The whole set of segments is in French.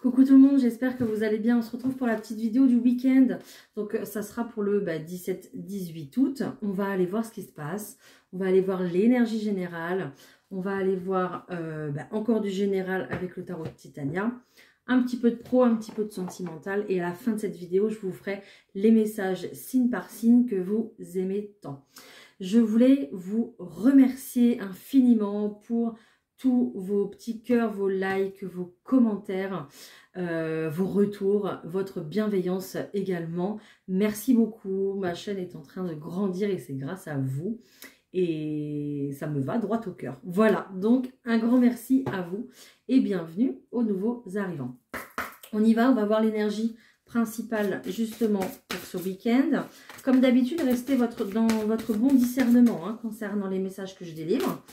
Coucou tout le monde, j'espère que vous allez bien. On se retrouve pour la petite vidéo du week-end. Donc ça sera pour le 17-18 août. On va aller voir ce qui se passe. On va aller voir l'énergie générale. On va aller voir encore du général avec le tarot de Titania. Un petit peu de pro, un petit peu de sentimental. Et à la fin de cette vidéo, je vous ferai les messages signe par signe que vous aimez tant. Je voulais vous remercier infiniment pour tous vos petits cœurs, vos likes, vos commentaires, vos retours, votre bienveillance également. Merci beaucoup. Ma chaîne est en train de grandir et c'est grâce à vous. Et ça me va droit au cœur. Voilà, donc un grand merci à vous et bienvenue aux nouveaux arrivants. On y va, on va voir l'énergie principale justement pour ce week-end. Comme d'habitude, restez dans votre bon discernement concernant les messages que je délivre.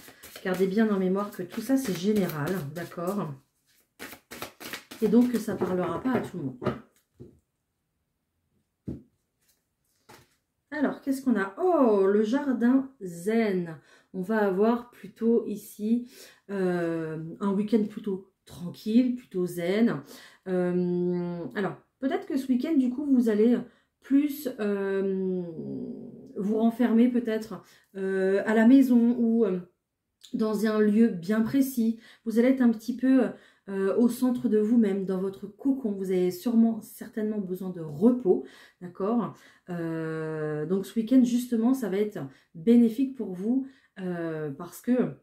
Gardez bien en mémoire que tout ça c'est général, d'accord? Et donc que ça ne parlera pas à tout le monde. Alors, qu'est-ce qu'on a? Oh, le jardin zen. On va avoir plutôt ici un week-end plutôt tranquille, plutôt zen. Alors, peut-être que ce week-end, du coup, vous allez plus vous renfermer peut-être à la maison ou dans un lieu bien précis. Vous allez être un petit peu au centre de vous-même, dans votre cocon. Vous avez certainement besoin de repos, d'accord? Donc ce week-end, justement, ça va être bénéfique pour vous parce que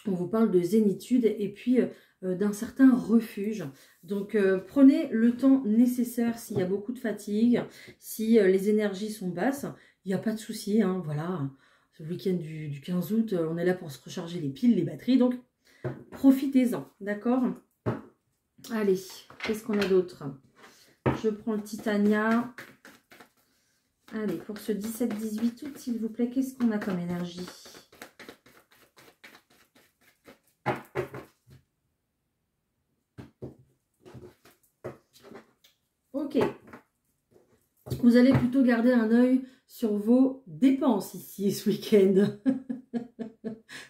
on vous parle de zénitude et puis d'un certain refuge. Donc prenez le temps nécessaire s'il y a beaucoup de fatigue, si les énergies sont basses, il n'y a pas de souci, voilà. Ce week-end du 15 août, on est là pour se recharger les piles, les batteries, donc profitez-en, d'accord? Allez, qu'est-ce qu'on a d'autre? Je prends le Titania. Allez, pour ce 17-18 août, s'il vous plaît, qu'est-ce qu'on a comme énergie? Ok. Vous allez plutôt garder un œil sur vos dépenses ici ce week-end.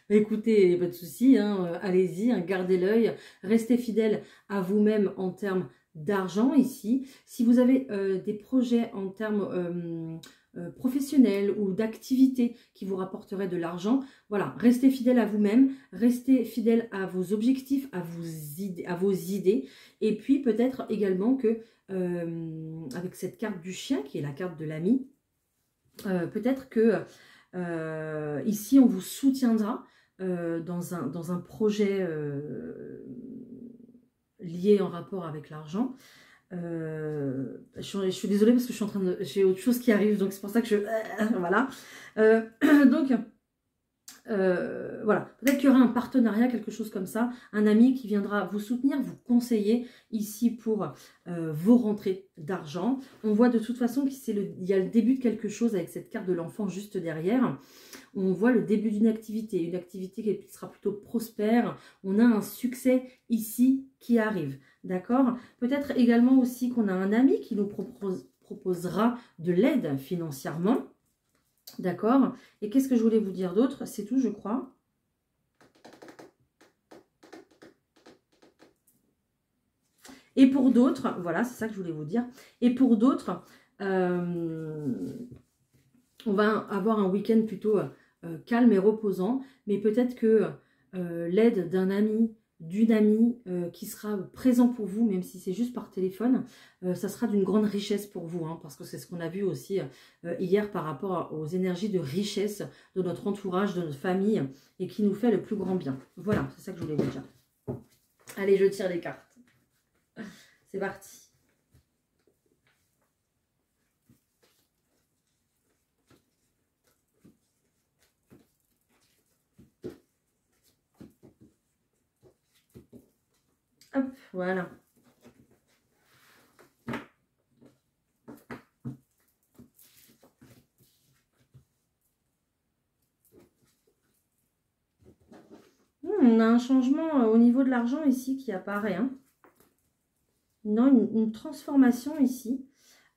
Écoutez, pas de souci, allez-y, gardez l'œil, restez fidèle à vous-même en termes d'argent ici. Si vous avez des projets en termes professionnels ou d'activités qui vous rapporteraient de l'argent, voilà, restez fidèle à vous-même, restez fidèle à vos objectifs, à vos idées, et puis peut-être également que avec cette carte du chien qui est la carte de l'ami, peut-être que ici on vous soutiendra dans un projet lié en rapport avec l'argent. Je suis désolée parce que j'ai autre chose qui arrive, donc c'est pour ça que voilà. Donc voilà, peut-être qu'il y aura un partenariat, quelque chose comme ça, un ami qui viendra vous soutenir, vous conseiller ici pour vos rentrées d'argent. On voit de toute façon qu'il y a le début de quelque chose avec cette carte de l'enfant juste derrière. On voit le début d'une activité qui sera plutôt prospère. On a un succès ici qui arrive, d'accord? Peut-être également aussi qu'on a un ami qui nous proposera de l'aide financièrement. D'accord. Et qu'est-ce que je voulais vous dire d'autre? C'est tout, je crois. Et pour d'autres, voilà, c'est ça que je voulais vous dire. Et pour d'autres, on va avoir un week-end plutôt calme et reposant. Mais peut-être que l'aide d'un ami, d'une amie qui sera présent pour vous, même si c'est juste par téléphone, ça sera d'une grande richesse pour vous, parce que c'est ce qu'on a vu aussi hier par rapport aux énergies de richesse de notre entourage, de notre famille, et qui nous fait le plus grand bien. Voilà, c'est ça que je voulais vous dire. Allez, je tire les cartes. C'est parti. Hop, voilà. On a un changement au niveau de l'argent ici qui apparaît. Non, une transformation ici.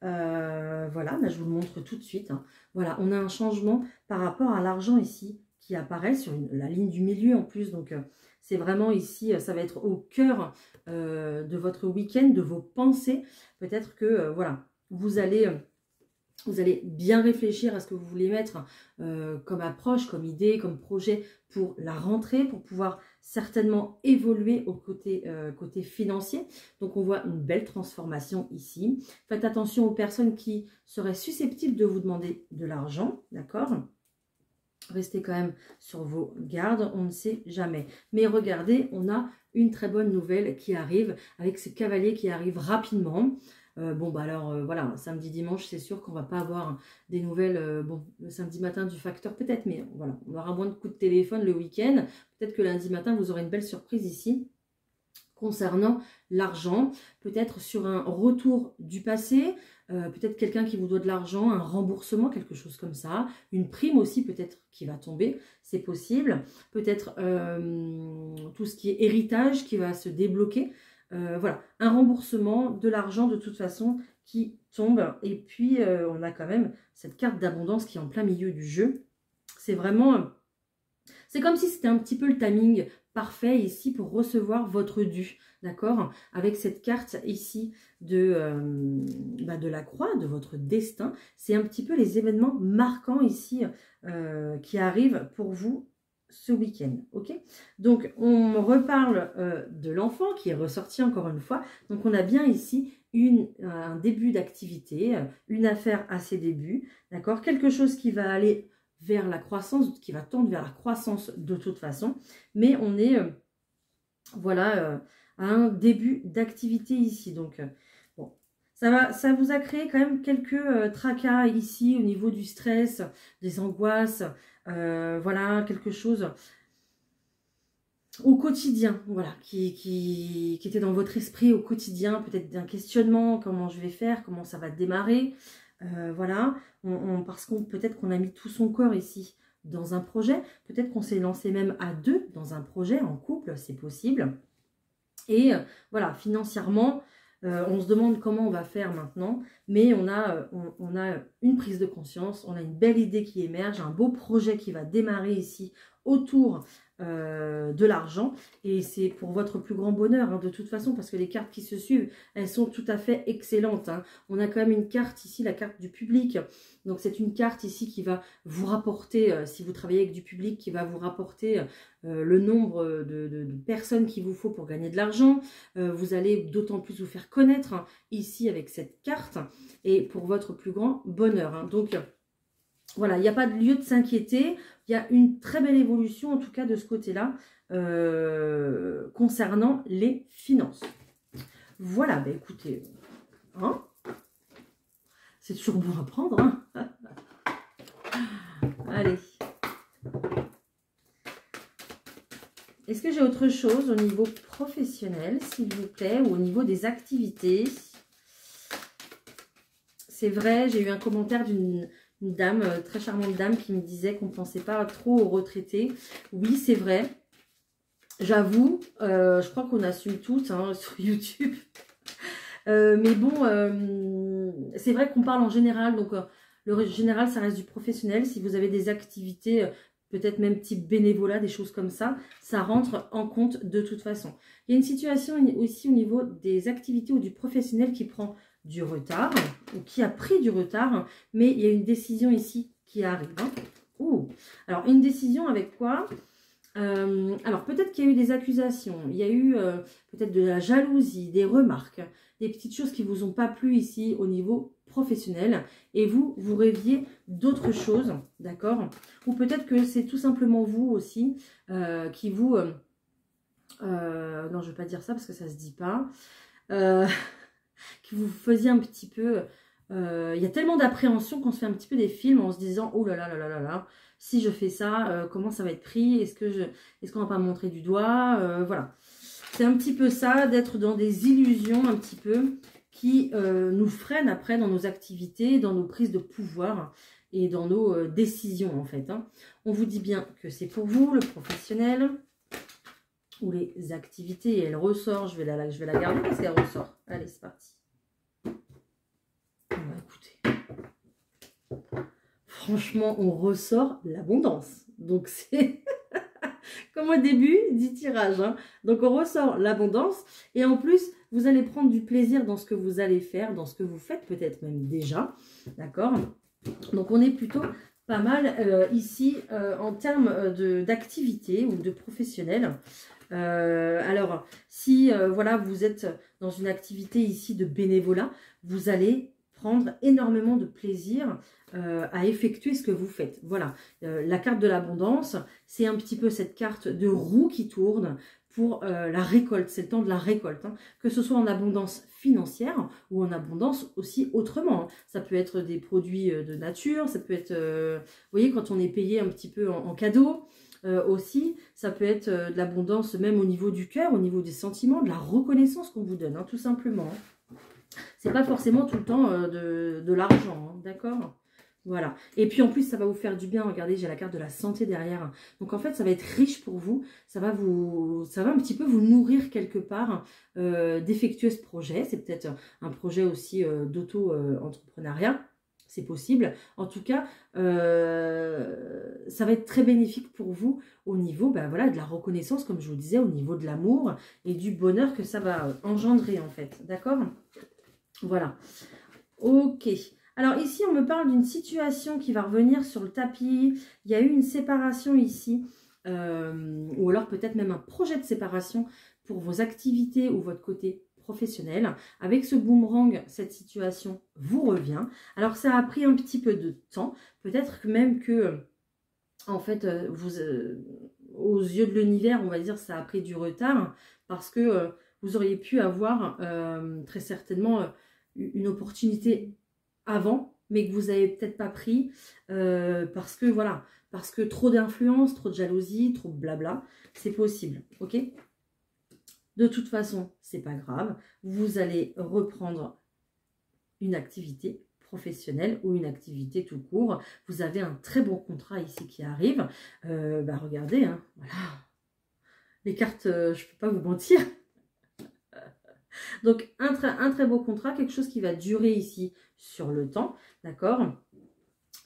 Voilà, je vous le montre tout de suite. Voilà, on a un changement par rapport à l'argent ici qui apparaît sur la ligne du milieu en plus. Donc, C'est vraiment ici, ça va être au cœur de votre week-end, de vos pensées. Peut-être que, voilà, vous allez bien réfléchir à ce que vous voulez mettre comme approche, comme idée, comme projet pour la rentrée, pour pouvoir certainement évoluer au côté financier. Donc, on voit une belle transformation ici. Faites attention aux personnes qui seraient susceptibles de vous demander de l'argent, d'accord ? Restez quand même sur vos gardes, on ne sait jamais. Mais regardez, on a une très bonne nouvelle qui arrive, avec ces cavaliers qui arrivent rapidement. Bon, bah alors, voilà, samedi, dimanche, c'est sûr qu'on va pas avoir des nouvelles, bon, le samedi matin du facteur peut-être, mais voilà, on aura moins de coups de téléphone le week-end. Peut-être que lundi matin, vous aurez une belle surprise ici concernant l'argent, peut-être sur un retour du passé, peut-être quelqu'un qui vous doit de l'argent, un remboursement, quelque chose comme ça, une prime aussi peut-être qui va tomber, c'est possible, peut-être tout ce qui est héritage qui va se débloquer, voilà, un remboursement de l'argent de toute façon qui tombe, et puis on a quand même cette carte d'abondance qui est en plein milieu du jeu, c'est vraiment... C'est comme si c'était un petit peu le timing parfait ici pour recevoir votre dû, d'accord? Avec cette carte ici de la croix, de votre destin. C'est un petit peu les événements marquants ici qui arrivent pour vous ce week-end, ok? Donc, on reparle de l'enfant qui est ressorti encore une fois. Donc, on a bien ici un début d'activité, une affaire à ses débuts, d'accord? Quelque chose qui va aller vers la croissance, qui va tendre vers la croissance de toute façon. Mais on est, voilà, à un début d'activité ici. Donc, bon, ça vous a créé quand même quelques tracas ici au niveau du stress, des angoisses, voilà, quelque chose au quotidien, voilà, qui était dans votre esprit au quotidien, peut-être d'un questionnement, comment je vais faire, comment ça va démarrer, voilà, parce qu'on peut-être qu'on a mis tout son corps ici dans un projet, peut-être qu'on s'est lancé même à deux dans un projet, en couple, c'est possible, et voilà, financièrement, on se demande comment on va faire maintenant, mais on a une prise de conscience, on a une belle idée qui émerge, un beau projet qui va démarrer ici autour de l'argent, et c'est pour votre plus grand bonheur hein, de toute façon, parce que les cartes qui se suivent, elles sont tout à fait excellentes hein. On a quand même une carte ici, la carte du public, donc c'est une carte ici qui va vous rapporter, si vous travaillez avec du public, qui va vous rapporter le nombre de personnes qu'il vous faut pour gagner de l'argent. Vous allez d'autant plus vous faire connaître hein, ici avec cette carte, et pour votre plus grand bonheur hein. Donc voilà, il n'y a pas de lieu de s'inquiéter. Il y a une très belle évolution, en tout cas de ce côté-là, concernant les finances. Voilà, bah écoutez, hein, c'est toujours bon à prendre. Hein. Allez. Est-ce que j'ai autre chose au niveau professionnel, s'il vous plaît, ou au niveau des activités? C'est vrai, j'ai eu un commentaire d'une dame, très charmante dame, qui me disait qu'on ne pensait pas trop aux retraités. Oui, c'est vrai. J'avoue, je crois qu'on assume toutes hein, sur YouTube. Mais bon, c'est vrai qu'on parle en général. Donc, le général, ça reste du professionnel. Si vous avez des activités, peut-être même type bénévolat, des choses comme ça, ça rentre en compte de toute façon. Il y a une situation aussi au niveau des activités ou du professionnel qui prend du retard, ou qui a pris du retard, mais il y a une décision ici qui arrive. Hein. Ouh. Alors, une décision avec quoi? Alors, peut-être qu'il y a eu des accusations, il y a eu peut-être de la jalousie, des remarques, des petites choses qui ne vous ont pas plu ici au niveau professionnel, et vous rêviez d'autres choses, d'accord? Ou peut-être que c'est tout simplement vous aussi qui vous... non, je ne vais pas dire ça parce que ça ne se dit pas. Que vous faisiez un petit peu... Il y a tellement d'appréhension qu'on se fait un petit peu des films en se disant « Oh là là là là là là, si je fais ça, comment ça va être pris? Est-ce qu'on va pas me montrer du doigt ?» Voilà. C'est un petit peu ça, d'être dans des illusions un petit peu qui nous freinent après dans nos activités, dans nos prises de pouvoir et dans nos décisions en fait. Hein. On vous dit bien que c'est pour vous, le professionnel ou les activités, et elle ressort, je vais la garder parce qu'elle ressort. Allez, c'est parti. On va écouter. Franchement, on ressort l'abondance. Donc, c'est Comme au début du tirage. Hein. Donc, on ressort l'abondance. Et en plus, vous allez prendre du plaisir dans ce que vous allez faire, dans ce que vous faites peut-être même déjà. D'accord? Donc, on est plutôt pas mal ici en termes d'activité ou de professionnel. Alors, si voilà, vous êtes dans une activité ici de bénévolat, vous allez prendre énormément de plaisir à effectuer ce que vous faites. Voilà, la carte de l'abondance, c'est un petit peu cette carte de roue qui tourne pour la récolte. C'est le temps de la récolte, hein. Que ce soit en abondance financière ou en abondance aussi autrement. Hein. Ça peut être des produits de nature, ça peut être, vous voyez, quand on est payé un petit peu en cadeau, aussi, ça peut être de l'abondance même au niveau du cœur, au niveau des sentiments, de la reconnaissance qu'on vous donne, hein, tout simplement. C'est pas forcément tout le temps de l'argent, hein, d'accord? Voilà. Et puis en plus, ça va vous faire du bien. Regardez, j'ai la carte de la santé derrière. Donc en fait, ça va être riche pour vous. Ça va un petit peu vous nourrir quelque part d'effectuer ce projet. C'est peut-être un projet aussi d'auto-entrepreneuriat. C'est possible. En tout cas, ça va être très bénéfique pour vous au niveau voilà, de la reconnaissance, comme je vous disais, au niveau de l'amour et du bonheur que ça va engendrer en fait. D'accord? Voilà. Ok. Alors ici, on me parle d'une situation qui va revenir sur le tapis. Il y a eu une séparation ici, ou alors peut-être même un projet de séparation pour vos activités ou votre côté professionnel. Avec ce boomerang, cette situation vous revient. Alors ça a pris un petit peu de temps. Peut-être même que, en fait, aux yeux de l'univers, on va dire, ça a pris du retard parce que vous auriez pu avoir très certainement une opportunité avant, mais que vous n'avez peut-être pas pris parce que voilà, parce que trop d'influence, trop de jalousie, trop de blabla, c'est possible, ok? De toute façon, c'est pas grave, vous allez reprendre une activité professionnelle ou une activité tout court. Vous avez un très bon contrat ici qui arrive. Regardez, hein, voilà, les cartes, je peux pas vous mentir. Donc, un très beau contrat, quelque chose qui va durer ici sur le temps, d'accord?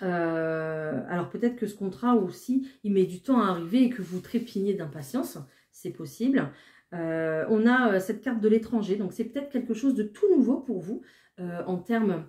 Alors, peut-être que ce contrat aussi, il met du temps à arriver et que vous trépignez d'impatience, c'est possible. On a cette carte de l'étranger, donc c'est peut-être quelque chose de tout nouveau pour vous en termes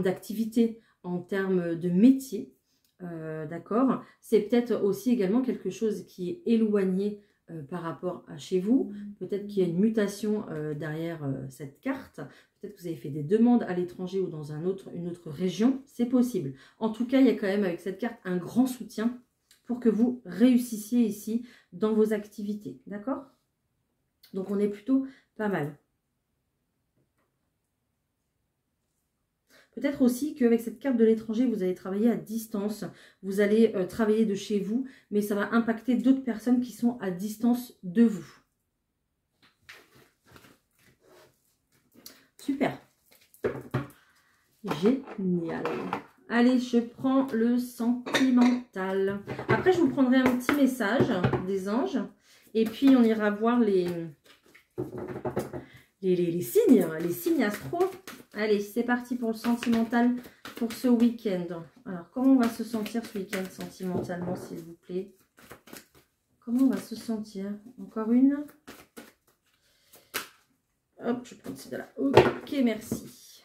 d'activité, en termes de métier, d'accord? C'est peut-être aussi également quelque chose qui est éloigné par rapport à chez vous. Peut-être qu'il y a une mutation derrière cette carte. Peut-être que vous avez fait des demandes à l'étranger ou dans une autre région. C'est possible. En tout cas, il y a quand même avec cette carte un grand soutien pour que vous réussissiez ici dans vos activités. D'accord? Donc, on est plutôt pas mal. Peut-être aussi qu'avec cette carte de l'étranger, vous allez travailler à distance. Vous allez travailler de chez vous, mais ça va impacter d'autres personnes qui sont à distance de vous. Super. Génial. Allez, je prends le sentimental. Après, je vous prendrai un petit message des anges. Et puis, on ira voir les signes astro. Allez, c'est parti pour le sentimental pour ce week-end. Alors, comment on va se sentir ce week-end sentimentalement, s'il vous plaît? Comment on va se sentir? Encore une. Hop, je prends celle-là. Ok, merci.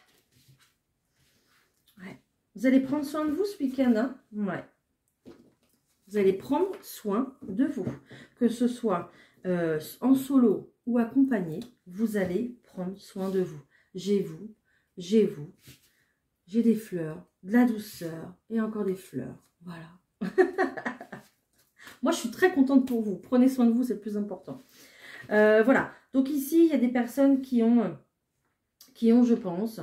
Ouais. Vous allez prendre soin de vous ce week-end, hein? Ouais. Vous allez prendre soin de vous. Que ce soit en solo ou accompagné, vous allez prendre soin de vous. J'ai des fleurs, de la douceur et encore des fleurs. Voilà. Moi, je suis très contente pour vous. Prenez soin de vous, c'est le plus important. Voilà. Donc ici, il y a des personnes qui ont je pense,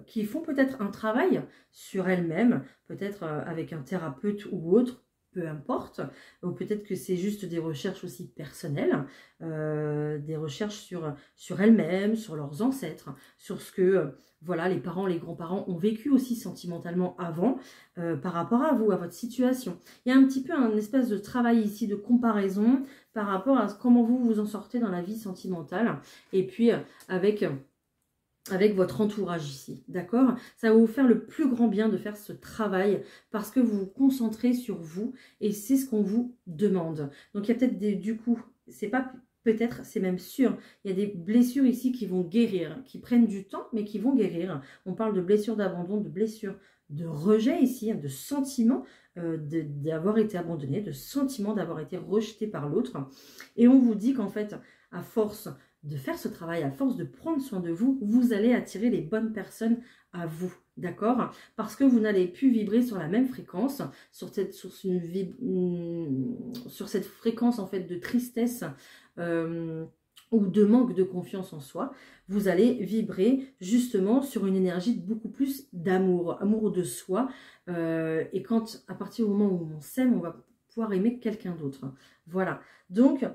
qui font peut-être un travail sur elles-mêmes, peut-être avec un thérapeute ou autre, peu importe, ou peut-être que c'est juste des recherches aussi personnelles, des recherches sur elles-mêmes, sur leurs ancêtres, sur ce que voilà, les parents, les grands-parents ont vécu aussi sentimentalement avant, par rapport à vous, à votre situation. Il y a un petit peu un espèce de travail ici de comparaison par rapport à comment vous vous en sortez dans la vie sentimentale, et puis avec avec votre entourage ici, d'accord? Ça va vous faire le plus grand bien de faire ce travail parce que vous vous concentrez sur vous et c'est ce qu'on vous demande. Donc, il y a peut-être du coup, c'est pas peut-être, c'est même sûr, il y a des blessures ici qui vont guérir, qui prennent du temps, mais qui vont guérir. On parle de blessures d'abandon, de blessures de rejet ici, hein, de sentiments d'avoir été abandonné, de sentiments d'avoir été rejeté par l'autre. Et on vous dit qu'en fait, à force de faire ce travail, à force de prendre soin de vous, vous allez attirer les bonnes personnes à vous, d'accord? Parce que vous n'allez plus vibrer sur la même fréquence, sur cette fréquence en fait de tristesse ou de manque de confiance en soi. Vous allez vibrer justement sur une énergie beaucoup plus d'amour, amour de soi. Et quand, à partir du moment où on s'aime, on va pouvoir aimer quelqu'un d'autre. Voilà. Donc,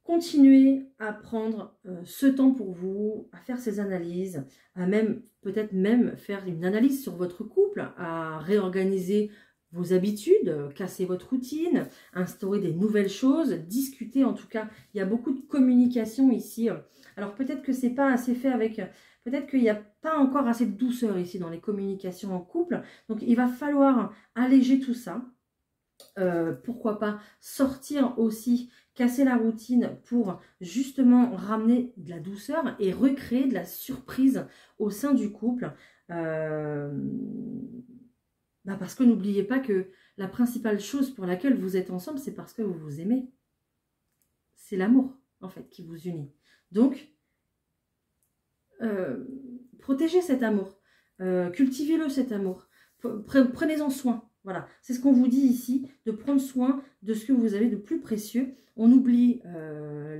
continuez à prendre ce temps pour vous, à faire ces analyses, à même peut-être même faire une analyse sur votre couple, à réorganiser vos habitudes, casser votre routine, instaurer des nouvelles choses, discuter. En tout cas, il y a beaucoup de communication ici. Alors peut-être que c'est pas assez fait avec... Peut-être qu'il n'y a pas encore assez de douceur ici dans les communications en couple. Donc il va falloir alléger tout ça. Pourquoi pas sortir aussi, casser la routine pour justement ramener de la douceur et recréer de la surprise au sein du couple. Parce que n'oubliez pas que la principale chose pour laquelle vous êtes ensemble, c'est parce que vous vous aimez. C'est l'amour, en fait, qui vous unit. Donc, protégez cet amour. Cultivez-le, cet amour. Prenez-en soin. Voilà, c'est ce qu'on vous dit ici, de prendre soin de ce que vous avez de plus précieux. On oublie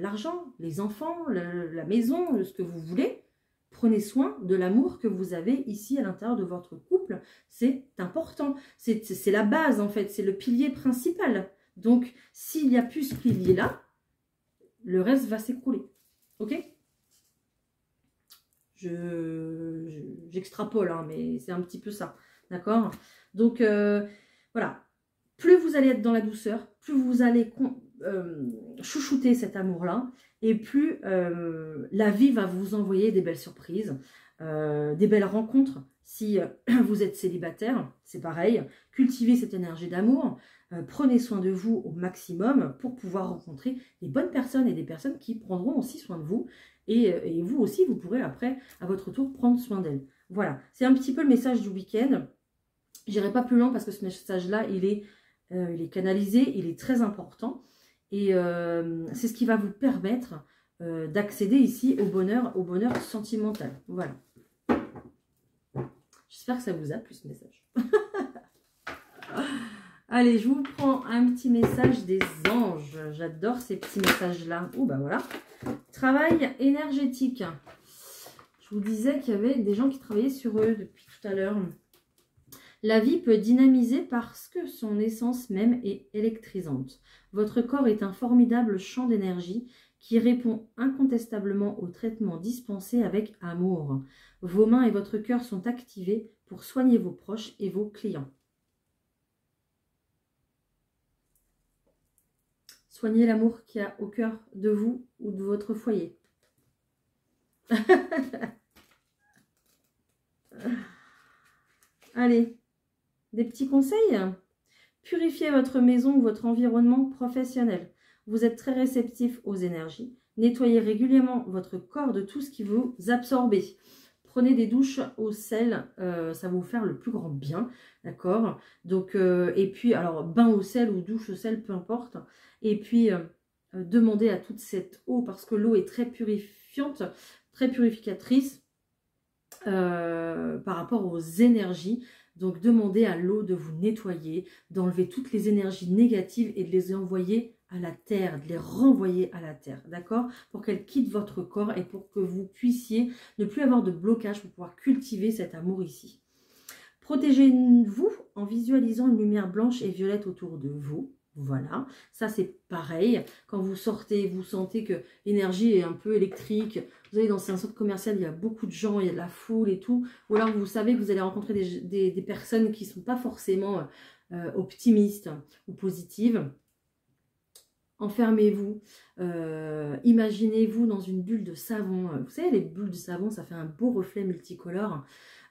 l'argent, les enfants, la maison, ce que vous voulez. Prenez soin de l'amour que vous avez ici à l'intérieur de votre couple. C'est important. C'est la base, en fait. C'est le pilier principal. Donc, s'il n'y a plus ce pilier-là, le reste va s'écrouler. OK ? J'extrapole, hein, mais c'est un petit peu ça. D'accord ? Donc, voilà. Plus vous allez être dans la douceur, plus vous allez chouchouter cet amour-là, et plus la vie va vous envoyer des belles surprises, des belles rencontres. Si vous êtes célibataire, c'est pareil. Cultivez cette énergie d'amour. Prenez soin de vous au maximum pour pouvoir rencontrer des bonnes personnes et des personnes qui prendront aussi soin de vous. Et vous aussi, vous pourrez après, à votre tour, prendre soin d'elles. Voilà, c'est un petit peu le message du week-end. J'irai pas plus loin parce que ce message-là, il est canalisé, il est très important. Et c'est ce qui va vous permettre d'accéder ici au bonheur sentimental. Voilà. J'espère que ça vous a plu ce message. Allez, je vous prends un petit message des anges. J'adore ces petits messages-là. Oh, bah voilà. Travail énergétique. Je vous disais qu'il y avait des gens qui travaillaient sur eux depuis tout à l'heure. La vie peut dynamiser parce que son essence même est électrisante. Votre corps est un formidable champ d'énergie qui répond incontestablement aux traitements dispensés avec amour. Vos mains et votre cœur sont activés pour soigner vos proches et vos clients. Soignez l'amour qu'il y a au cœur de vous ou de votre foyer. Allez, des petits conseils. Purifiez votre maison ou votre environnement professionnel. Vous êtes très réceptif aux énergies. Nettoyez régulièrement votre corps de tout ce qui vous absorbe. Prenez des douches au sel, ça va vous faire le plus grand bien, d'accord? Donc, et puis, alors, bain au sel ou douche au sel, peu importe. Et puis, demandez à toute cette eau, parce que l'eau est très purifiante, très purificatrice par rapport aux énergies. Donc, demandez à l'eau de vous nettoyer, d'enlever toutes les énergies négatives et de les envoyer à la terre, de les renvoyer à la terre, d'accord? Pour qu'elles quittent votre corps et pour que vous puissiez ne plus avoir de blocage pour pouvoir cultiver cet amour ici. Protégez-vous en visualisant une lumière blanche et violette autour de vous. Voilà, ça c'est pareil. Quand vous sortez, vous sentez que l'énergie est un peu électrique. Vous allez dans un centre commercial, il y a beaucoup de gens, il y a de la foule et tout. Ou alors vous savez que vous allez rencontrer des personnes qui ne sont pas forcément optimistes ou positives. enfermez-vous, imaginez-vous dans une bulle de savon. Vous savez, les bulles de savon, ça fait un beau reflet multicolore.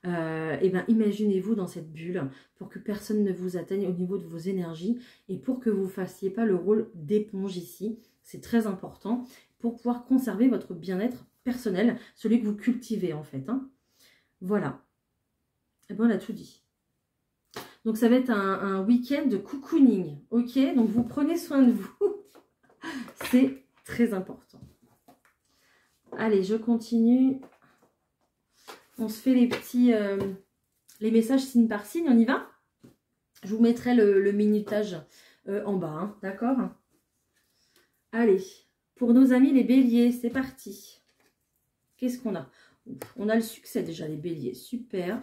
Et bien, imaginez-vous dans cette bulle pour que personne ne vous atteigne au niveau de vos énergies et pour que vous ne fassiez pas le rôle d'éponge ici. C'est très important pour pouvoir conserver votre bien-être personnel, celui que vous cultivez en fait. Hein. Voilà. Et bien, on a tout dit. Donc, ça va être un week-end de cocooning. Ok, donc vous prenez soin de vous. C'est très important. Allez, je continue. On se fait les petits les messages signe par signe. On y va? Je vous mettrai le minutage en bas. Hein, d'accord? Allez, pour nos amis les béliers, c'est parti. Qu'est-ce qu'on a? On a le succès déjà, les béliers. Super.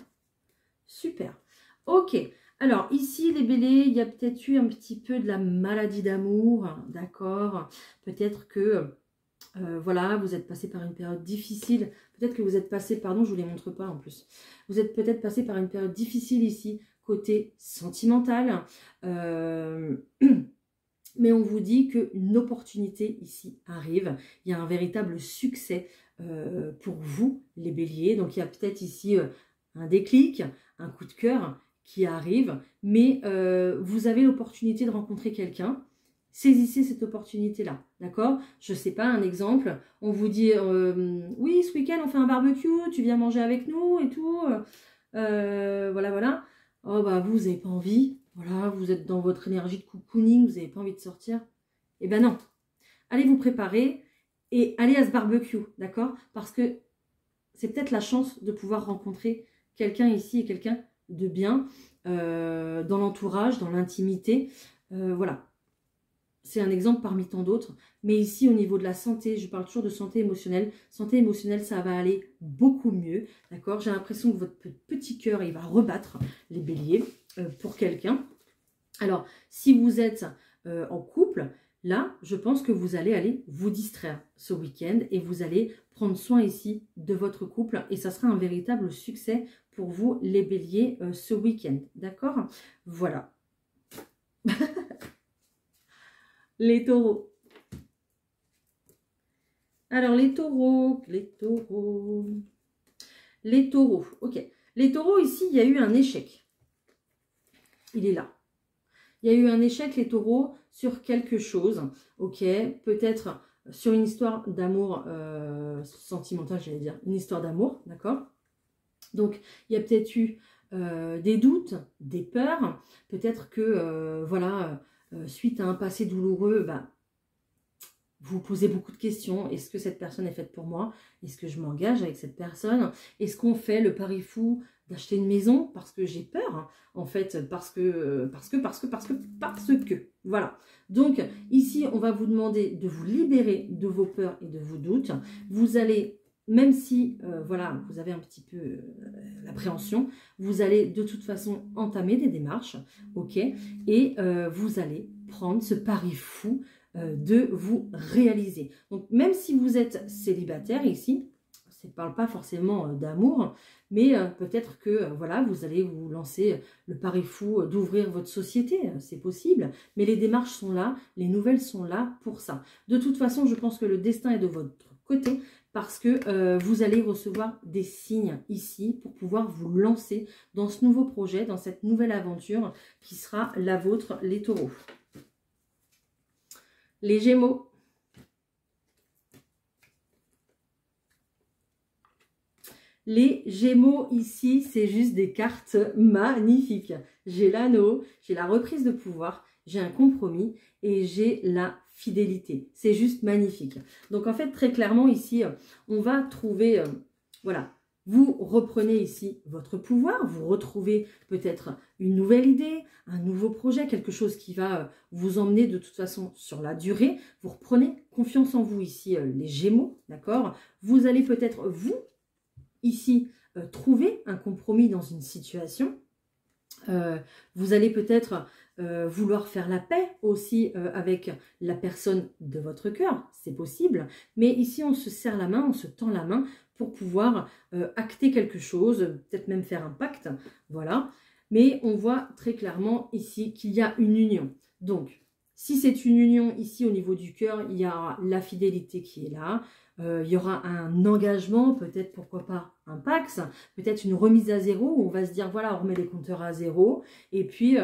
Super. Ok. Alors, ici, les béliers, il y a peut-être eu un petit peu de la maladie d'amour. D'accord? Peut-être que... voilà, vous êtes passé par une période difficile. Peut-être que vous êtes passé, pardon, je ne vous les montre pas en plus. Vous êtes peut-être passé par une période difficile ici, côté sentimental. Mais on vous dit qu'une opportunité ici arrive. Il y a un véritable succès pour vous, les béliers. Donc, il y a peut-être ici un déclic, un coup de cœur qui arrive. Mais vous avez l'opportunité de rencontrer quelqu'un. Saisissez cette opportunité-là, d'accord? Je ne sais pas, un exemple, on vous dit, oui, ce week-end, on fait un barbecue, tu viens manger avec nous et tout, voilà, voilà. Oh, bah, vous n'avez pas envie, voilà, vous êtes dans votre énergie de cocooning, vous n'avez pas envie de sortir. Eh ben non, allez vous préparer et allez à ce barbecue, d'accord? Parce que c'est peut-être la chance de pouvoir rencontrer quelqu'un ici et quelqu'un de bien, dans l'entourage, dans l'intimité, voilà. C'est un exemple parmi tant d'autres. Mais ici, au niveau de la santé, je parle toujours de santé émotionnelle. Santé émotionnelle, ça va aller beaucoup mieux. D'accord? J'ai l'impression que votre petit cœur, il va rebattre les béliers pour quelqu'un. Alors, si vous êtes en couple, là, je pense que vous allez aller vous distraire ce week-end et vous allez prendre soin ici de votre couple. Et ça sera un véritable succès pour vous, les béliers, ce week-end. D'accord? Voilà. Les taureaux. Alors, les taureaux, ok. Les taureaux, ici, il y a eu un échec. Il est là. Il y a eu un échec, les taureaux, sur quelque chose, ok. Peut-être sur une histoire d'amour sentimentale, j'allais dire. Une histoire d'amour, d'accord. Donc, il y a peut-être eu des doutes, des peurs. Peut-être que, voilà... suite à un passé douloureux, bah, vous vous posez beaucoup de questions. Est-ce que cette personne est faite pour moi? Est-ce que je m'engage avec cette personne? Est-ce qu'on fait le pari fou d'acheter une maison parce que j'ai peur, hein, en fait, parce que, voilà. Donc, ici, on va vous demander de vous libérer de vos peurs et de vos doutes. Vous allez... Même si, voilà, vous avez un petit peu l'appréhension, vous allez de toute façon entamer des démarches, ok? Et vous allez prendre ce pari fou de vous réaliser. Donc, même si vous êtes célibataire ici, ça ne parle pas forcément d'amour, mais peut-être que, voilà, vous allez vous lancer le pari fou d'ouvrir votre société, c'est possible. Mais les démarches sont là, les nouvelles sont là pour ça. De toute façon, je pense que le destin est de votre côté, parce que vous allez recevoir des signes ici pour pouvoir vous lancer dans ce nouveau projet, dans cette nouvelle aventure qui sera la vôtre, les taureaux. Les gémeaux. Les gémeaux ici, c'est juste des cartes magnifiques. J'ai l'anneau, j'ai la reprise de pouvoir, j'ai un compromis et j'ai la fidélité. C'est juste magnifique. Donc en fait, très clairement ici, on va trouver, voilà, vous reprenez ici votre pouvoir, vous retrouvez peut-être une nouvelle idée, un nouveau projet, quelque chose qui va vous emmener de toute façon sur la durée. Vous reprenez confiance en vous ici, les gémeaux, d'accord? Vous allez peut-être, vous, ici, trouver un compromis dans une situation. Vous allez peut-être vouloir faire la paix aussi avec la personne de votre cœur, c'est possible. Mais ici, on se serre la main, on se tend la main pour pouvoir acter quelque chose, peut-être même faire un pacte, voilà. Mais on voit très clairement ici qu'il y a une union. Donc, Si c'est une union ici au niveau du cœur, il y a la fidélité qui est là. Il y aura un engagement, peut-être pourquoi pas un Pax, peut-être une remise à zéro où on va se dire voilà, on remet les compteurs à zéro et puis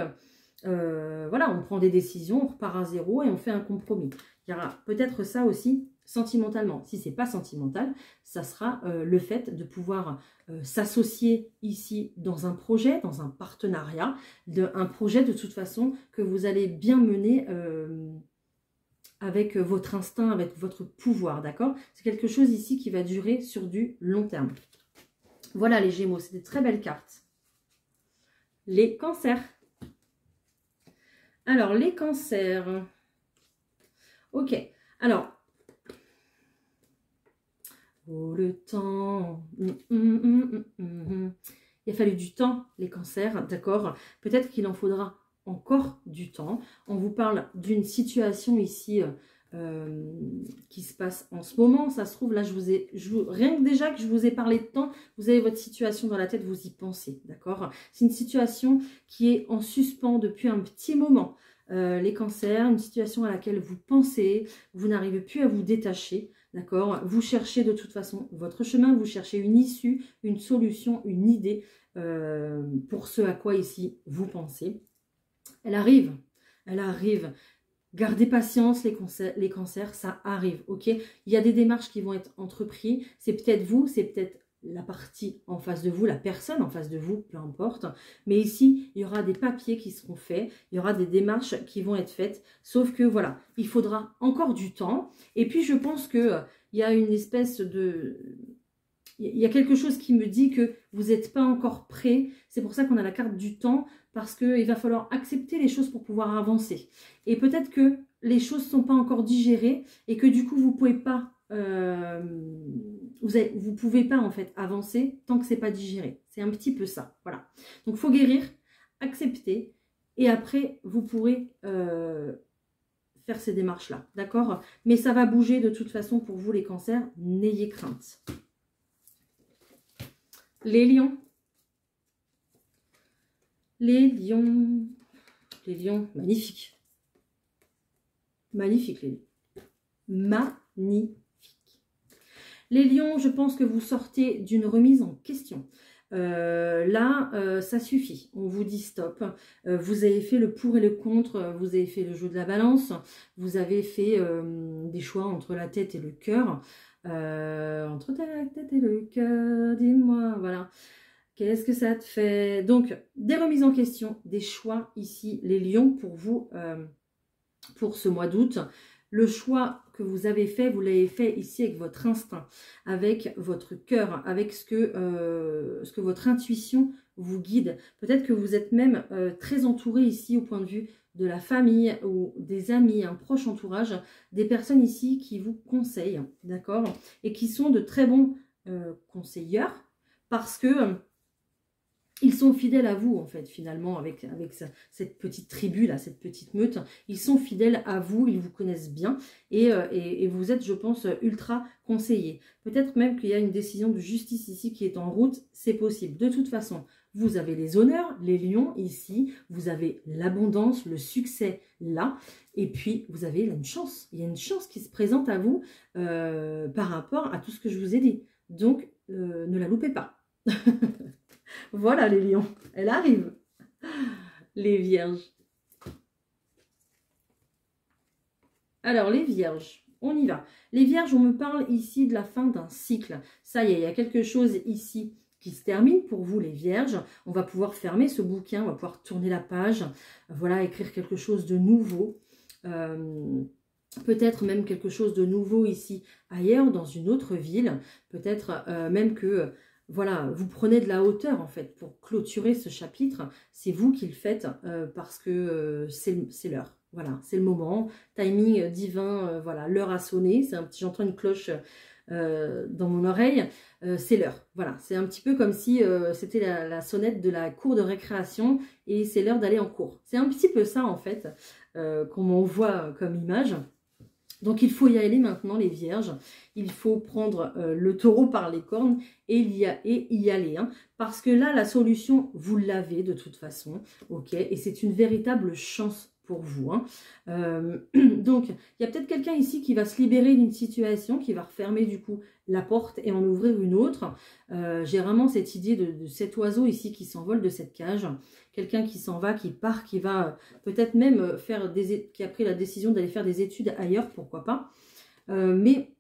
voilà, on prend des décisions, on repart à zéro et on fait un compromis. Il y aura peut-être ça aussi sentimentalement. Si c'est pas sentimental, ça sera le fait de pouvoir s'associer ici dans un projet, dans un partenariat, un projet de toute façon que vous allez bien mener avec votre instinct, avec votre pouvoir, d'accord? C'est quelque chose ici qui va durer sur du long terme. Voilà les Gémeaux, c'est des très belles cartes. Les Cancers. Alors, les Cancers. Ok, alors. Oh, le temps. Il a fallu du temps, les Cancers, d'accord? Peut-être qu'il en faudra encore du temps. On vous parle d'une situation ici qui se passe en ce moment. Ça se trouve, là, rien que déjà que je vous ai parlé de temps, vous avez votre situation dans la tête, vous y pensez, d'accord? C'est une situation qui est en suspens depuis un petit moment. Les Cancers, une situation à laquelle vous pensez, vous n'arrivez plus à vous détacher, d'accord? Vous cherchez de toute façon votre chemin, vous cherchez une issue, une solution, une idée pour ce à quoi ici vous pensez. Elle arrive, elle arrive. Gardez patience les cancers, ça arrive, ok? Il y a des démarches qui vont être entreprises, c'est peut-être vous, c'est peut-être la partie en face de vous, la personne en face de vous, peu importe. Mais ici, il y aura des papiers qui seront faits, il y aura des démarches qui vont être faites, sauf que voilà, il faudra encore du temps. Et puis, je pense qu'il y a une espèce de... Il y a quelque chose qui me dit que vous n'êtes pas encore prêt. C'est pour ça qu'on a la carte du temps, parce qu'il va falloir accepter les choses pour pouvoir avancer. Et peut-être que les choses ne sont pas encore digérées et que du coup, vous ne pouvez pas... vous pouvez pas en fait avancer tant que c'est pas digéré. C'est un petit peu ça, voilà. Donc il faut guérir, accepter, et après vous pourrez faire ces démarches là, d'accord? Mais ça va bouger de toute façon pour vous les cancers, n'ayez crainte. Les lions. Les lions, magnifique. Magnifique les lions. Magnifique. Les lions, je pense que vous sortez d'une remise en question. Là, ça suffit. On vous dit stop. Vous avez fait le pour et le contre. Vous avez fait le jeu de la balance. Vous avez fait des choix entre la tête et le cœur. Entre la tête et le cœur, dis-moi, voilà. Qu'est-ce que ça te fait? Donc, des remises en question, des choix ici, les lions, pour vous, pour ce mois d'août. Le choix que vous avez fait, vous l'avez fait ici avec votre instinct, avec votre cœur, avec ce que votre intuition vous guide. Peut-être que vous êtes même très entouré ici au point de vue de la famille ou des amis, un proche entourage, des personnes ici qui vous conseillent, d'accord? Et qui sont de très bons conseilleurs parce que... ils sont fidèles à vous, en fait, finalement, avec cette petite tribu, là, cette petite meute. Ils sont fidèles à vous, ils vous connaissent bien. Et vous êtes, je pense, ultra conseillés. Peut-être même qu'il y a une décision de justice ici qui est en route. C'est possible. De toute façon, vous avez les honneurs, les lions ici. Vous avez l'abondance, le succès là. Et puis, vous avez une chance. Il y a une chance qui se présente à vous par rapport à tout ce que je vous ai dit. Donc, ne la loupez pas. Voilà les lions, elle arrive. Les vierges. Alors les vierges, on y va. Les vierges, on me parle ici de la fin d'un cycle. Ça y est, il y a quelque chose ici qui se termine pour vous les vierges. On va pouvoir fermer ce bouquin, on va pouvoir tourner la page. Voilà, écrire quelque chose de nouveau. Peut-être même quelque chose de nouveau ici ailleurs, dans une autre ville. Peut-être même que... voilà, vous prenez de la hauteur en fait pour clôturer ce chapitre. C'est vous qui le faites parce que c'est l'heure. Voilà, c'est le moment. Timing divin, voilà, l'heure a sonné. C'est un petit, j'entends une cloche dans mon oreille. C'est l'heure. Voilà, c'est un petit peu comme si c'était la sonnette de la cour de récréation et c'est l'heure d'aller en cours. C'est un petit peu ça en fait qu'on m'envoie comme image. Donc, il faut y aller maintenant, les vierges. Il faut prendre le taureau par les cornes et y aller. Hein, parce que là, la solution, vous l'avez de toute façon. Ok. Et c'est une véritable chance pour vous. Hein. Donc, il y a peut-être quelqu'un ici qui va se libérer d'une situation, qui va refermer du coup la porte et en ouvrir une autre. J'ai vraiment cette idée de cet oiseau ici qui s'envole de cette cage. Quelqu'un qui s'en va, qui part, qui va peut-être même qui a pris la décision d'aller faire des études ailleurs, pourquoi pas. Mais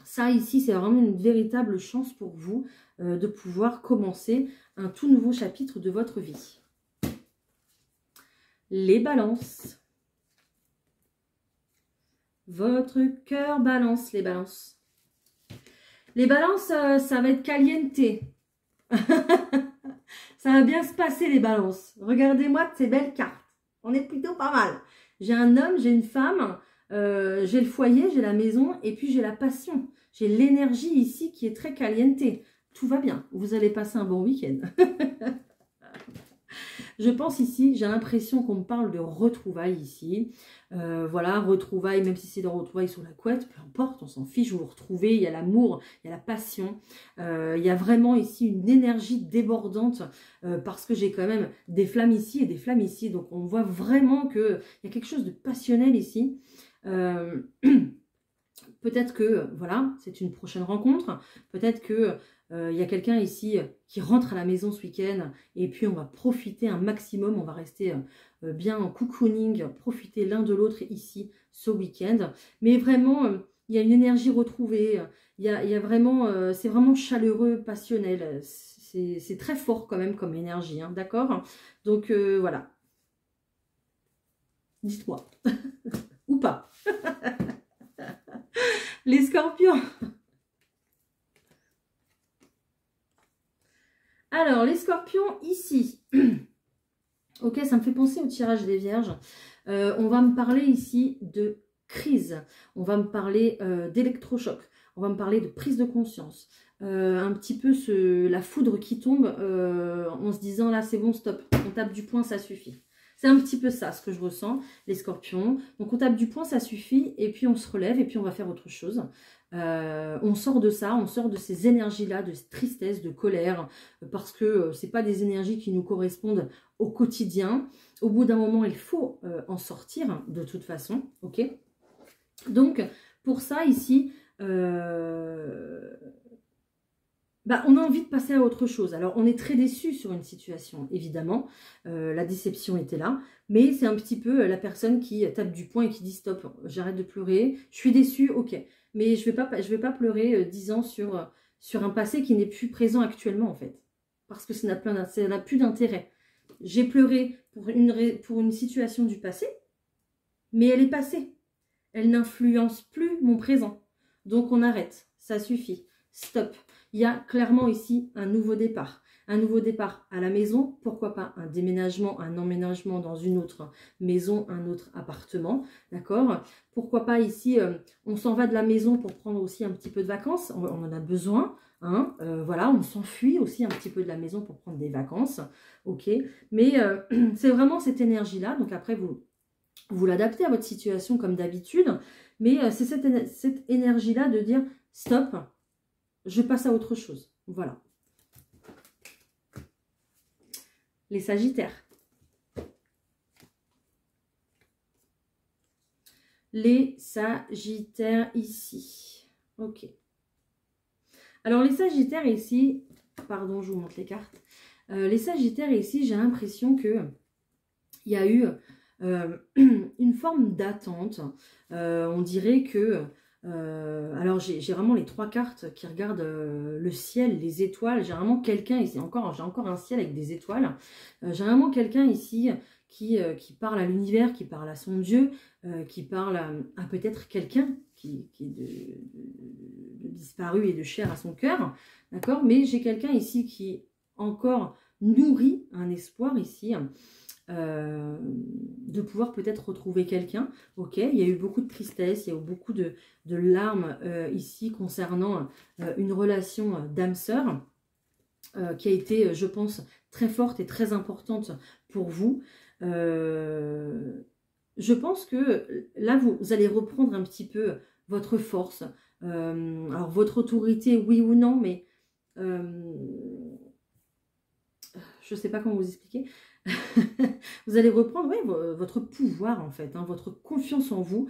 ça ici, c'est vraiment une véritable chance pour vous de pouvoir commencer un tout nouveau chapitre de votre vie. Les balances. Votre cœur balance, les balances. Les balances, ça va être caliente. Ça va bien se passer, les balances. Regardez-moi de ces belles cartes. On est plutôt pas mal. J'ai un homme, j'ai une femme, j'ai le foyer, j'ai la maison et puis j'ai la passion. J'ai l'énergie ici qui est très caliente. Tout va bien. Vous allez passer un bon week-end. Je pense ici, j'ai l'impression qu'on me parle de retrouvailles ici. Voilà, retrouvailles, même si c'est des retrouvailles sur la couette, peu importe, on s'en fiche, vous vous retrouvez, il y a l'amour, il y a la passion. Il y a vraiment ici une énergie débordante parce que j'ai quand même des flammes ici et des flammes ici. Donc on voit vraiment qu'il y a quelque chose de passionnel ici. Peut-être que, voilà, c'est une prochaine rencontre. Peut-être que il y a quelqu'un ici qui rentre à la maison ce week-end et puis on va profiter un maximum, on va rester bien en cocooning, profiter l'un de l'autre ici ce week-end. Mais vraiment, il y a une énergie retrouvée, il y a vraiment, c'est vraiment chaleureux, passionnel. C'est très fort quand même comme énergie, hein, d'accord? Donc voilà. Dites-moi. Ou pas. Les scorpions. Alors, les scorpions, ici. Ok, ça me fait penser au tirage des vierges. On va me parler ici de crise. On va me parler d'électrochoc. On va me parler de prise de conscience. Un petit peu la foudre qui tombe en se disant là, c'est bon, stop. On tape du poing, ça suffit. C'est un petit peu ça, ce que je ressens, les scorpions. Donc, on tape du poing, ça suffit. Et puis, on se relève et puis, on va faire autre chose. On sort de ça, on sort de ces énergies-là, de tristesse, de colère, parce que c'est pas des énergies qui nous correspondent au quotidien. Au bout d'un moment, il faut en sortir, de toute façon, ok? Donc, pour ça, ici, on a envie de passer à autre chose. Alors, on est très déçu sur une situation, évidemment. La déception était là. Mais c'est un petit peu la personne qui tape du poing et qui dit « Stop, j'arrête de pleurer. Je suis déçue, ok. Mais je vais pas pleurer 10 ans sur un passé qui n'est plus présent actuellement, en fait. Parce que ça n'a plus d'intérêt. J'ai pleuré pour une situation du passé, mais elle est passée. Elle n'influence plus mon présent. Donc, on arrête. Ça suffit. Stop. Il y a clairement ici un nouveau départ. Un nouveau départ à la maison, pourquoi pas un déménagement, un emménagement dans une autre maison, un autre appartement, d'accord? Pourquoi pas ici, on s'en va de la maison pour prendre aussi un petit peu de vacances, on en a besoin, hein? Voilà, on s'enfuit aussi un petit peu de la maison pour prendre des vacances, ok? Mais c'est vraiment cette énergie-là, donc après vous l'adaptez à votre situation comme d'habitude, mais c'est cette énergie-là de dire stop, je passe à autre chose, voilà. Les sagittaires. Les sagittaires ici. Ok. Alors les sagittaires ici, pardon, je vous montre les cartes. Les sagittaires ici, j'ai l'impression que il y a eu une forme d'attente. On dirait que... alors j'ai vraiment les 3 cartes qui regardent le ciel, les étoiles. J'ai vraiment quelqu'un ici, j'ai encore un ciel avec des étoiles. J'ai vraiment quelqu'un ici qui parle à l'univers, qui parle à son Dieu, qui parle à peut-être quelqu'un qui est de disparu et de cher à son cœur, d'accord? Mais j'ai quelqu'un ici qui encore nourrit un espoir ici, de pouvoir peut-être retrouver quelqu'un. Ok, il y a eu beaucoup de tristesse, il y a eu beaucoup de larmes ici concernant une relation d'âme-sœur qui a été, je pense, très forte et très importante pour vous. Je pense que là, vous allez reprendre un petit peu votre force. Alors, votre autorité, oui ou non, mais je ne sais pas comment vous expliquer. Vous allez reprendre oui, votre pouvoir en fait, hein, votre confiance en vous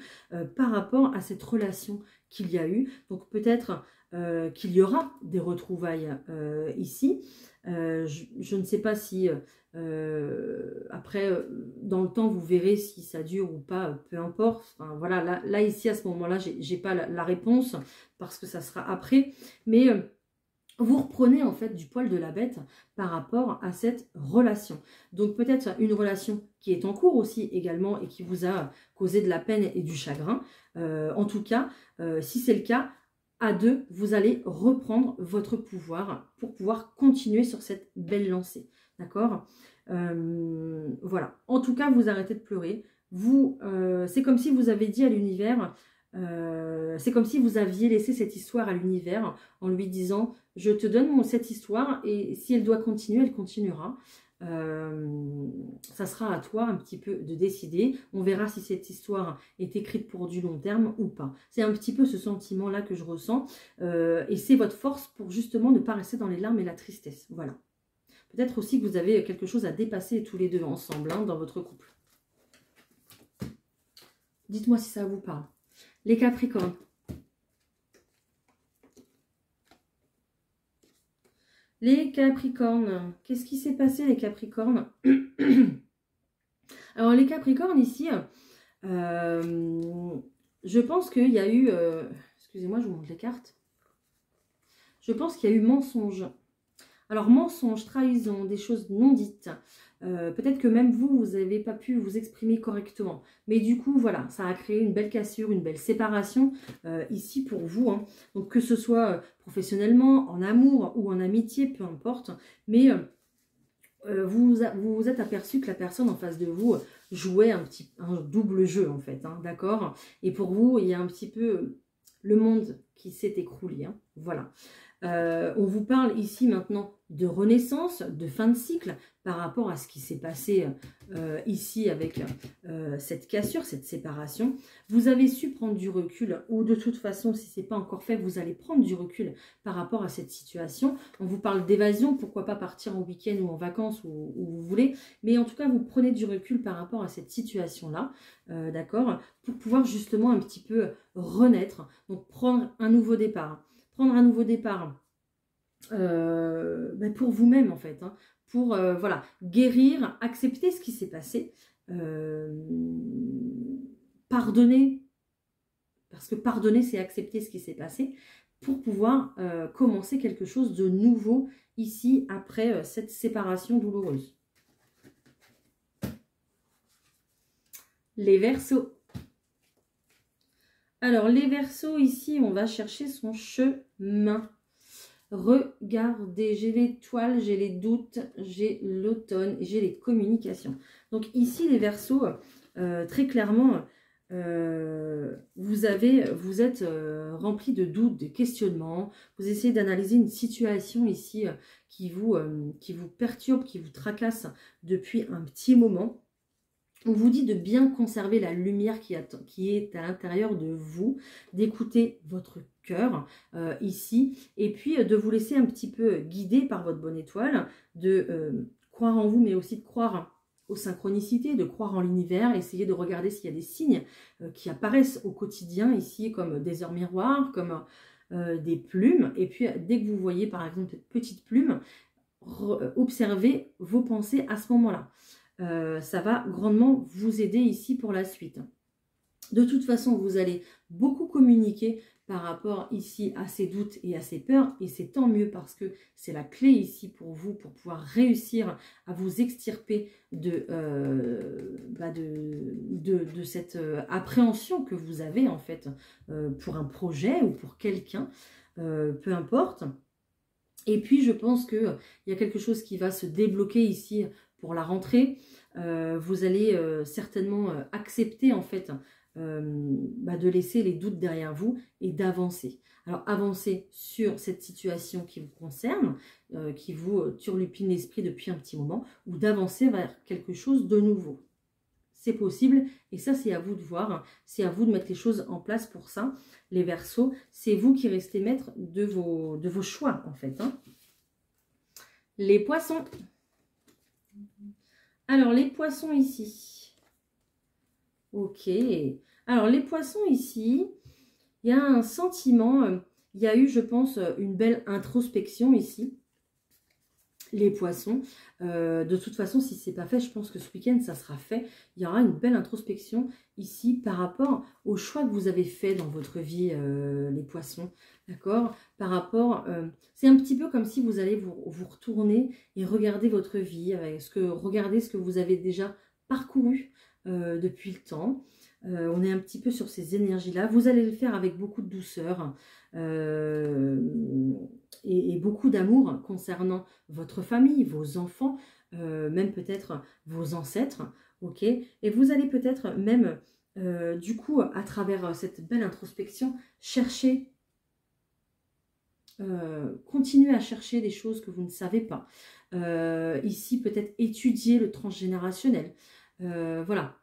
par rapport à cette relation qu'il y a eu. Donc peut-être qu'il y aura des retrouvailles ici. Je ne sais pas si après, dans le temps, vous verrez si ça dure ou pas, peu importe. Enfin, voilà, là, ici, à ce moment-là, j'ai pas la réponse parce que ça sera après. Mais vous reprenez en fait du poil de la bête par rapport à cette relation. Donc peut-être une relation qui est en cours aussi également et qui vous a causé de la peine et du chagrin. En tout cas, si c'est le cas, à deux, vous allez reprendre votre pouvoir pour pouvoir continuer sur cette belle lancée. D'accord? Voilà. En tout cas, vous arrêtez de pleurer. C'est comme si vous avez dit à l'univers, c'est comme si vous aviez laissé cette histoire à l'univers en lui disant « Je te donne cette histoire et si elle doit continuer, elle continuera. Ça sera à toi un petit peu de décider. On verra si cette histoire est écrite pour du long terme ou pas. » C'est un petit peu ce sentiment-là que je ressens. Et c'est votre force pour justement ne pas rester dans les larmes et la tristesse. Voilà. Peut-être aussi que vous avez quelque chose à dépasser tous les deux ensemble hein, dans votre couple. Dites-moi si ça vous parle. Les Capricornes. Les Capricornes. Qu'est-ce qui s'est passé les Capricornes? Alors les Capricornes ici, je pense qu'il y a eu... excusez-moi, je vous montre les cartes. Je pense qu'il y a eu mensonge. Alors mensonge, trahison, des choses non dites. Peut-être que même vous n'avez pas pu vous exprimer correctement. Mais du coup, voilà, ça a créé une belle cassure, une belle séparation ici pour vous. Hein. Donc que ce soit professionnellement, en amour ou en amitié, peu importe. Mais vous vous êtes aperçu que la personne en face de vous jouait un double jeu en fait. Hein, d'accord? Et pour vous, il y a un petit peu le monde qui s'est écroulé. Hein, voilà. On vous parle ici maintenant de renaissance, de fin de cycle par rapport à ce qui s'est passé ici avec cette cassure, cette séparation. Vous avez su prendre du recul ou de toute façon, si ce n'est pas encore fait, vous allez prendre du recul par rapport à cette situation. On vous parle d'évasion, pourquoi pas partir en week-end ou en vacances où vous voulez. Mais en tout cas, vous prenez du recul par rapport à cette situation-là, d'accord, pour pouvoir justement un petit peu renaître, donc prendre un nouveau départ. Prendre un nouveau départ pour vous-même en fait, hein, pour voilà, guérir, accepter ce qui s'est passé, pardonner, parce que pardonner c'est accepter ce qui s'est passé, pour pouvoir commencer quelque chose de nouveau ici après cette séparation douloureuse. Les Verseaux. Alors, les Verseaux, ici, on va chercher son chemin. Regardez, j'ai l'étoile, j'ai les doutes, j'ai l'automne, j'ai les communications. Donc ici, les Verseaux, très clairement, vous êtes rempli de doutes, de questionnements. Vous essayez d'analyser une situation ici qui vous perturbe, qui vous tracasse depuis un petit moment. On vous dit de bien conserver la lumière qui est à l'intérieur de vous, d'écouter votre cœur ici, et puis de vous laisser un petit peu guider par votre bonne étoile, de croire en vous, mais aussi de croire aux synchronicités, de croire en l'univers, essayer de regarder s'il y a des signes qui apparaissent au quotidien ici, comme des heures miroirs, comme des plumes, et puis dès que vous voyez par exemple cette petite plume, observez vos pensées à ce moment-là. Ça va grandement vous aider ici pour la suite. De toute façon, vous allez beaucoup communiquer par rapport ici à ces doutes et à ces peurs, et c'est tant mieux parce que c'est la clé ici pour vous, pour pouvoir réussir à vous extirper de cette appréhension que vous avez en fait pour un projet ou pour quelqu'un, peu importe. Et puis je pense qu'il y a quelque chose qui va se débloquer ici pour la rentrée. Vous allez certainement accepter en fait de laisser les doutes derrière vous et d'avancer. Alors avancer sur cette situation qui vous concerne, qui vous turlupine l'esprit depuis un petit moment, ou d'avancer vers quelque chose de nouveau. C'est possible et ça c'est à vous de voir, c'est à vous de mettre les choses en place pour ça. Les Verseaux, c'est vous qui restez maître de vos choix en fait. Hein. Les Poissons. Alors, les poissons ici. Ok. Alors, les poissons ici, il y a un sentiment, il y a eu, je pense, une belle introspection ici. Les poissons, de toute façon, si ce n'est pas fait, je pense que ce week-end, ça sera fait. Il y aura une belle introspection ici par rapport aux choix que vous avez fait dans votre vie, les poissons. D'accord? Par rapport, c'est un petit peu comme si vous allez vous retourner et regarder votre vie, avec regarder ce que vous avez déjà parcouru depuis le temps. On est un petit peu sur ces énergies-là. Vous allez le faire avec beaucoup de douceur et beaucoup d'amour concernant votre famille, vos enfants, même peut-être vos ancêtres. Ok? Et vous allez peut-être même, du coup, à travers cette belle introspection, chercher, continuer à chercher des choses que vous ne savez pas. Ici, peut-être étudier le transgénérationnel. Voilà.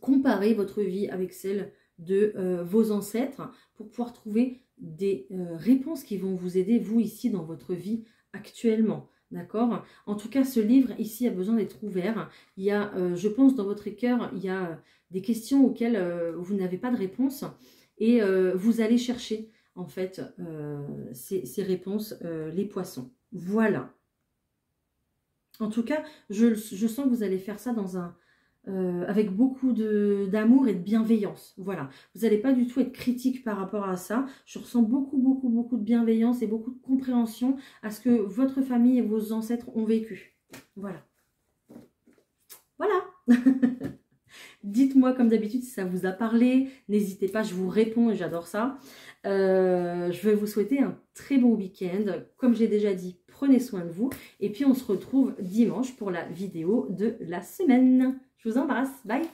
Comparer votre vie avec celle de vos ancêtres pour pouvoir trouver des réponses qui vont vous aider, vous, ici, dans votre vie actuellement. D'accord? En tout cas, ce livre, ici, a besoin d'être ouvert. Il y a, je pense, dans votre cœur, il y a des questions auxquelles vous n'avez pas de réponse. Et vous allez chercher, en fait, ces réponses, les poissons. Voilà. En tout cas, je sens que vous allez faire ça dans un... avec beaucoup d'amour et de bienveillance. Voilà. Vous n'allez pas du tout être critique par rapport à ça. Je ressens beaucoup de bienveillance et beaucoup de compréhension à ce que votre famille et vos ancêtres ont vécu. Voilà. Voilà. Dites-moi comme d'habitude si ça vous a parlé. N'hésitez pas, je vous réponds et j'adore ça. Je vais vous souhaiter un très bon week-end. Comme j'ai déjà dit, prenez soin de vous. Et puis on se retrouve dimanche pour la vidéo de la semaine. Je vous embrasse. Bye.